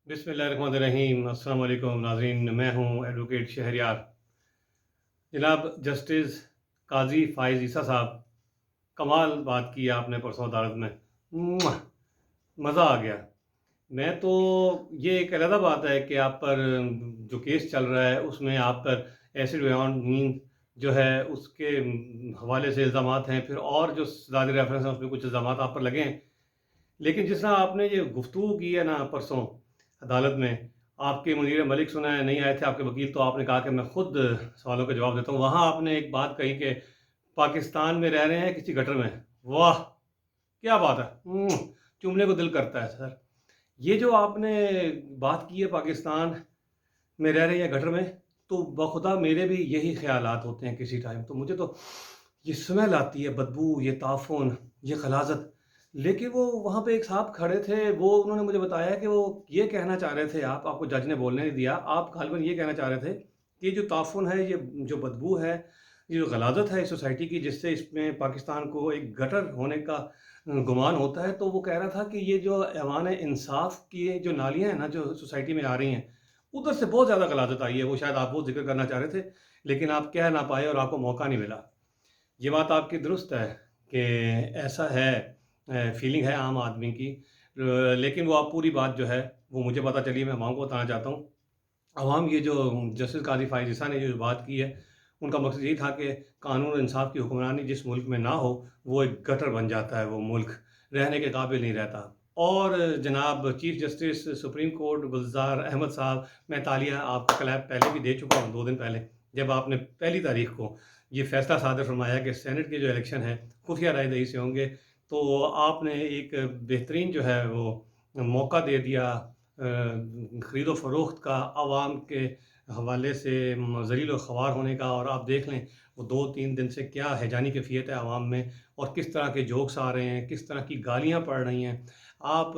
बिस्मिल्लाहिर्रहमानिर्रहीम। अस्सलाम वालेकुम नाज़रीन, मैं हूँ एडवोकेट शहरयार। जनाब जस्टिस काजी फ़ाइज़ ईसा साहब, कमाल बात की आपने परसों अदालत में। मज़ा आ गया। मैं तो ये एक अलग बात है कि आप पर जो केस चल रहा है उसमें आप पर एसिड बयान मीन जो है उसके हवाले से इल्ज़ामात हैं, फिर और जो ज़्यादा रेफरेंस हैं उसमें कुछ इल्ज़ामात आप पर लगे हैं। लेकिन जिस तरह आपने ये गुफ्तगू की है ना परसों अदालत में, आपके मुनीर मलिक सुना है नहीं आए थे आपके वकील, तो आपने कहा कि मैं खुद सवालों का जवाब देता हूँ। वहाँ आपने एक बात कही कि पाकिस्तान में रह रहे हैं किसी गटर में। वाह! क्या बात है। चूमने को दिल करता है सर। ये जो आपने बात की है पाकिस्तान में रह रहे हैं गटर में, तो बखुदा मेरे भी यही ख्यालात होते हैं किसी टाइम। तो मुझे तो ये स्मेल आती है, बदबू, ये ताफ़ुन, ये ग़लाज़त। लेकिन वो वहाँ पे एक साहब खड़े थे, वो उन्होंने मुझे बताया कि वो ये कहना चाह रहे थे, आपको जज ने बोलने नहीं दिया, आप ग़ालिबन ये कहना चाह रहे थे कि ये जो ताफ़ुन है, ये जो बदबू है, ये जो ग़लाज़त है इस सोसाइटी की, जिससे इसमें पाकिस्तान को एक गटर होने का गुमान होता है, तो वो कह रहा था कि ये जो ऐवान इंसाफ़ की जो नालियाँ हैं ना, जो सोसाइटी में आ रही हैं, उधर से बहुत ज़्यादा ग़लाज़त आई है। वो शायद आप वो ज़िक्र करना चाह रहे थे, लेकिन आप कह ना पाए और आपको मौका नहीं मिला। ये बात आपकी दुरुस्त है कि ऐसा है, फीलिंग है आम आदमी की। लेकिन वो आप पूरी बात जो है वो मुझे पता चली है, मैं अवाम को बताना चाहता हूँ। अवाम ये जो जस्टिस काज़ी फ़ाइज़ ईसा ने जो बात की है, उनका मकसद यही था कि कानून और इंसाफ़ की हुक्मरानी जिस मुल्क में ना हो, वो एक गटर बन जाता है, वो मुल्क रहने के काबिल नहीं रहता। और जनाब chief justice supreme court Gulzar Ahmed साहब, मैं तालियाँ आपको क्लैप पहले भी दे चुका हूँ 2 दिन पहले, जब आपने पहली तारीख़ को ये फ़ैसला सादर फरमाया कि सेनेट के जो इलेक्शन है, खुफिया रायदही से होंगे, तो आपने एक बेहतरीन जो है वो मौका दे दिया ख़रीदो फ़रोख्त का, आवाम के हवाले से ज़लील व ख़वार होने का। और आप देख लें वो 2-3 दिन से क्या हैजानी कैफ़ियत है आवाम में, और किस तरह के जोक्स आ रहे हैं, किस तरह की गालियाँ पड़ रही हैं। आप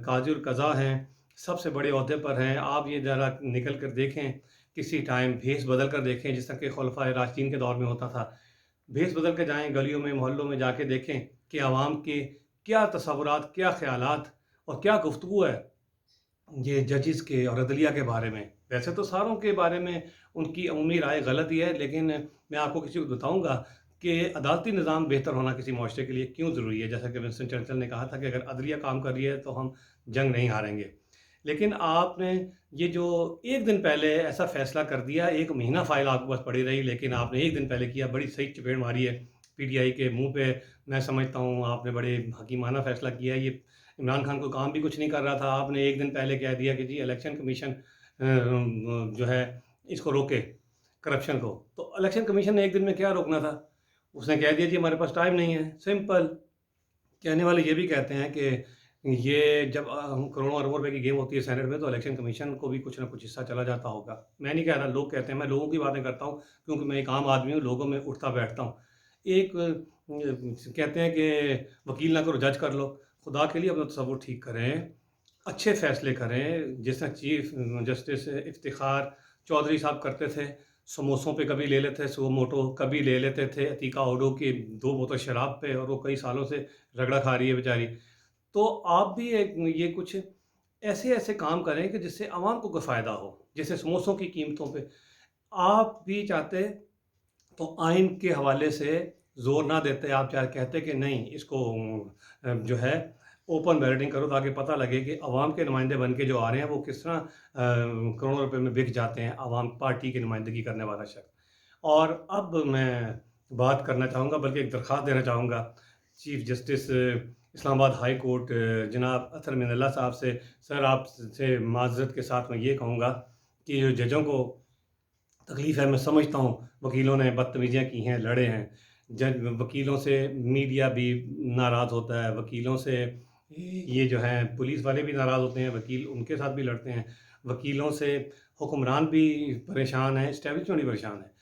काज़ी उल क़ज़ा हैं, सबसे बड़े ओहदे पर हैं, आप ये ज़रा निकल कर देखें, किसी टाइम भेस बदल कर देखें, जिस तरह के खुलफ़ाए राशिदीन के दौर में होता था। भेस बदल के जाएँ, गलियों में, मोहल्लों में जाके देखें कि आवाम के क्या तसव्वुरात, क्या ख़यालात और क्या गुफ्तगू है ये जजेस के और अदलिया के बारे में। वैसे तो सारों के बारे में उनकी अमूमी राय गलत ही है, लेकिन मैं आपको किसी को बताऊँगा कि अदालती निज़ाम बेहतर होना किसी मुआशरे के लिए क्यों ज़रूरी है। जैसा कि विंस्टन चर्चिल ने कहा था कि अगर अदलिया काम कर रही है तो हम जंग नहीं हारेंगे। लेकिन आपने ये जो 1 दिन पहले ऐसा फ़ैसला कर दिया, 1 महीना फ़ाइल आपके पास पड़ी रही, लेकिन आपने 1 दिन पहले किया, बड़ी सही चपेट मारी है पीटीआई के मुँह पे। मैं समझता हूँ आपने बड़े हकीमाना फ़ैसला किया है। ये इमरान खान कोई काम भी कुछ नहीं कर रहा था, आपने 1 दिन पहले कह दिया कि जी इलेक्शन कमीशन जो है इसको रोके, करप्शन को। तो इलेक्शन कमीशन ने 1 दिन में क्या रोकना था? उसने कह दिया जी हमारे पास टाइम नहीं है, सिंपल। कहने वाले ये भी कहते हैं कि ये जब करोड़ों अरबों रुपए की गेम होती है सेनेट में, तो इलेक्शन कमीशन को भी कुछ ना कुछ हिस्सा चला जाता होगा। मैं नहीं कह रहा, लोग कहते हैं, मैं लोगों की बातें करता हूँ क्योंकि मैं एक आम आदमी हूँ, लोगों में उठता-बैठता हूँ। एक कहते हैं कि वकील ना करो जज कर लो। खुदा के लिए अपना तसव्वुर ठीक करें, अच्छे फ़ैसले करें, जिस तरह चीफ़ जस्टिस इफ्तिख़ार चौधरी साहब करते थे। समोसों पे कभी ले लेते सुओ मोटो, कभी ले लेते थे अतीका ओडो की 2 बोतल शराब पे, और वो कई सालों से रगड़ा खा रही है बेचारी। तो आप भी एक ये कुछ ऐसे-ऐसे काम करें कि जिससे आवाम को कोई फ़ायदा हो। जैसे समोसों की कीमतों पे आप भी चाहते तो आइन के हवाले से ज़ोर ना देते, आप चाहे कहते कि नहीं इसको जो है ओपन बैलेटिंग करो, ताकि पता लगे कि अवाम के नुमाइंदे बन के जो आ रहे हैं वो किस तरह करोड़ों रुपए में बिक जाते हैं, अवाम पार्टी की नुमाइंदगी करने वाला शख्स। और अब मैं बात करना चाहूँगा, बल्कि एक दरख्वास्त देना चाहूँगा chief justice Islamabad high court जनाब अतर मिनल्ला साहब से। सर आपसे माज़रत के साथ मैं ये कहूँगा कि जो जजों को तकलीफ़ है, मैं समझता हूँ, वकीलों ने बदतमीज़ियाँ की हैं, लड़े हैं। जज वकीलों से मीडिया भी नाराज़ होता है, वकीलों से ये जो हैं पुलिस वाले भी नाराज़ होते हैं, वकील उनके साथ भी लड़ते हैं। वकीलों से हुक्मरान भी परेशान हैं, एस्टेब्लिशमेंट भी परेशान है।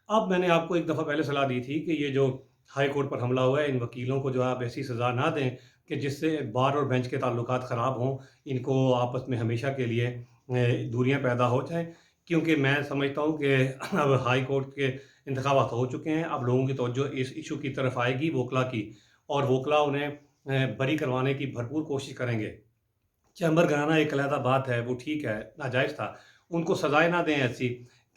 अब मैंने आपको एक दफ़ा पहले सलाह दी थी कि ये जो हाई कोर्ट पर हमला हुआ है, इन वकीलों को जो आप ऐसी सज़ा ना दें कि जिससे बार और बेंच के ताल्लुकात ख़राब हों, इनको आपस में हमेशा के लिए दूरियाँ पैदा हो जाएँ। क्योंकि मैं समझता हूँ कि अब हाई कोर्ट के इंतखाबात हो चुके हैं, अब लोगों की तवज्जो इस इशू की तरफ आएगी वोकला की, और वोकला उन्हें बरी करवाने की भरपूर कोशिश करेंगे। चैम्बर कराना एक अलहदा बात है, वो ठीक है, नाजायज़ था। उनको सज़ाएँ ना दें ऐसी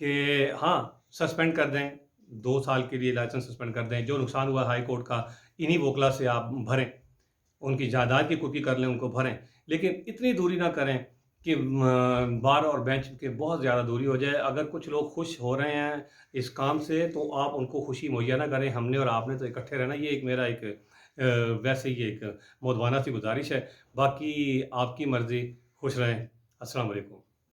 कि हाँ, सस्पेंड कर दें, 2 साल के लिए लाइसेंस सस्पेंड कर दें, जो नुकसान हुआ हाई कोर्ट का, इन्हीं वोकला से आप भरें। उनकी जायदाद की कुर्की कर लें, उनको भरें। लेकिन इतनी दूरी ना करें कि बार और बेंच के बहुत ज़्यादा दूरी हो जाए। अगर कुछ लोग खुश हो रहे हैं इस काम से, तो आप उनको खुशी मुहैया ना करें। हमने और आपने तो इकट्ठे रहना, ये एक मेरा एक वैसे ही एक मौदवाना सी गुज़ारिश है। बाकी आपकी मर्ज़ी, खुश रहें। अस्सलाम वालेकुम।